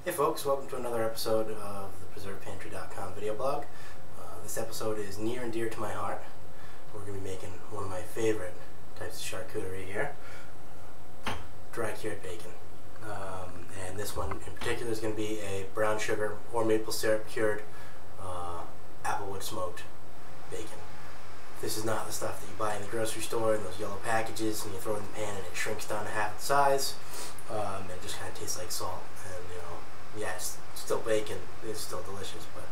Hey folks, welcome to another episode of the PreservedPantry.com video blog. This episode is near and dear to my heart. We're going to be making one of my favorite types of charcuterie here, dry cured bacon. And this one in particular is going to be a brown sugar or maple syrup cured applewood smoked bacon. This is not the stuff that you buy in the grocery store in those yellow packages and you throw it in the pan and it shrinks down to half its size. It just kind of tastes like salt, and yeah, it's still bacon, it's still delicious, but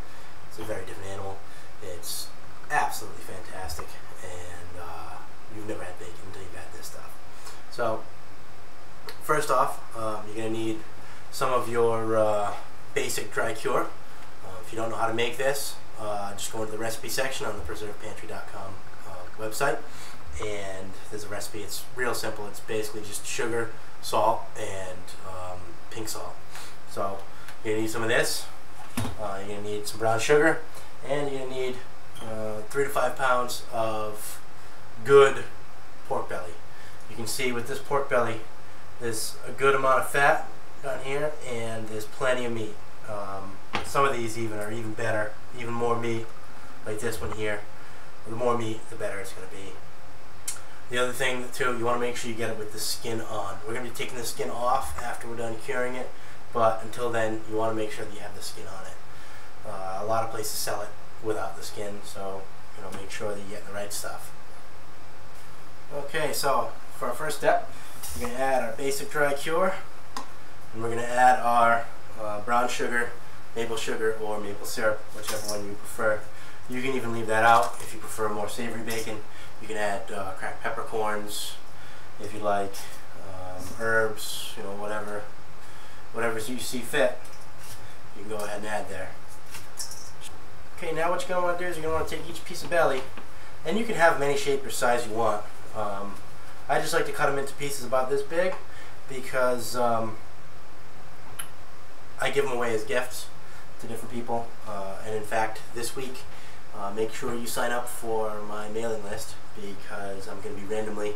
it's a very different animal. It's absolutely fantastic, and you've never had bacon until you've had this stuff. So, first off, you're going to need some of your basic dry cure. If you don't know how to make this, just go into the recipe section on the PreservedPantry.com website, and there's a recipe. It's real simple. It's basically just sugar, salt, and pink salt. So you're going to need some of this, you're going to need some brown sugar, and you're going to need 3 to 5 pounds of good pork belly. You can see with this pork belly there's a good amount of fat down here and there's plenty of meat. Some of these even are even better, even more meat, like this one here. The more meat, the better it's going to be. The other thing too, you want to make sure you get it with the skin on. We're going to be taking the skin off after we're done curing it, but until then you want to make sure that you have the skin on it. A lot of places sell it without the skin, so make sure that you get the right stuff. Okay, so for our first step, we're going to add our basic dry cure, and we're going to add our brown sugar, maple sugar, or maple syrup, whichever one you prefer. You can even leave that out if you prefer more savory bacon. You can add cracked peppercorns if you like, herbs, whatever you see fit, you can go ahead and add there. Okay, now what you're going to want to do is you're going to want to take each piece of belly, and you can have them any shape or size you want. I just like to cut them into pieces about this big because I give them away as gifts to different people, and in fact this week make sure you sign up for my mailing list, because I'm going to be randomly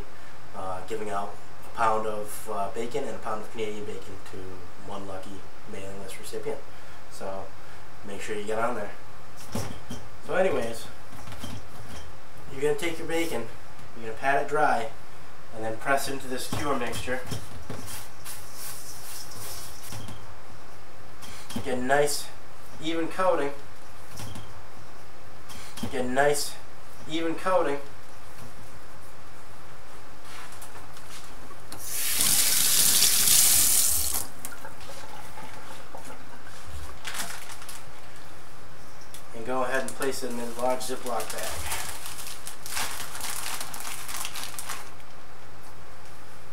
giving out a pound of bacon and a pound of Canadian bacon to one lucky mailing list recipient. So make sure you get on there. So anyways, you're going to take your bacon, you're going to pat it dry, and then press it into this cure mixture. Get a nice even coating. Get a nice even coating. And go ahead and place it in a large Ziploc bag.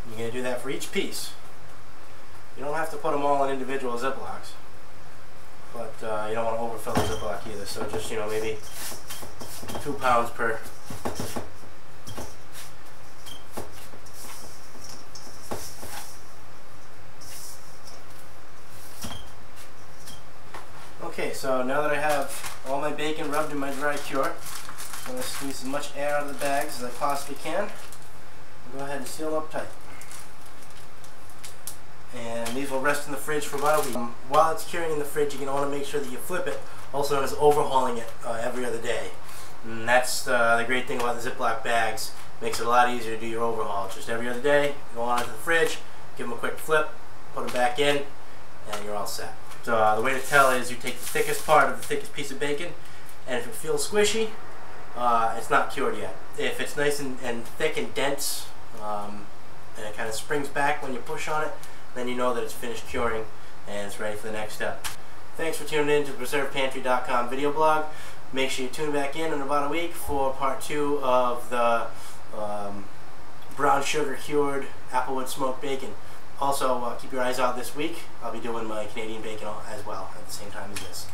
You're going to do that for each piece. You don't have to put them all in individual Ziplocs, but you don't want to overfill the Ziploc either, so just maybe 2 pounds per. Okay, so now that I have all my bacon rubbed in my dry cure, I'm going to squeeze as much air out of the bags as I possibly can. Go ahead and seal them up tight. And these will rest in the fridge for about a week. While it's curing in the fridge, you're going to want to make sure that you flip it, also known as overhauling it every other day. And that's the great thing about the Ziploc bags. Makes it a lot easier to do your overhaul. Just every other day, go on into the fridge, give them a quick flip, put them back in, and you're all set. So the way to tell is you take the thickest part of the thickest piece of bacon, and if it feels squishy, it's not cured yet. If it's nice and thick and dense, and it kind of springs back when you push on it, then you know that it's finished curing and it's ready for the next step. Thanks for tuning in to the PreservedPantry.com video blog. Make sure you tune back in about a week for part 2 of the brown sugar cured applewood smoked bacon. Also, keep your eyes out this week. I'll be doing my Canadian bacon as well at the same time as this.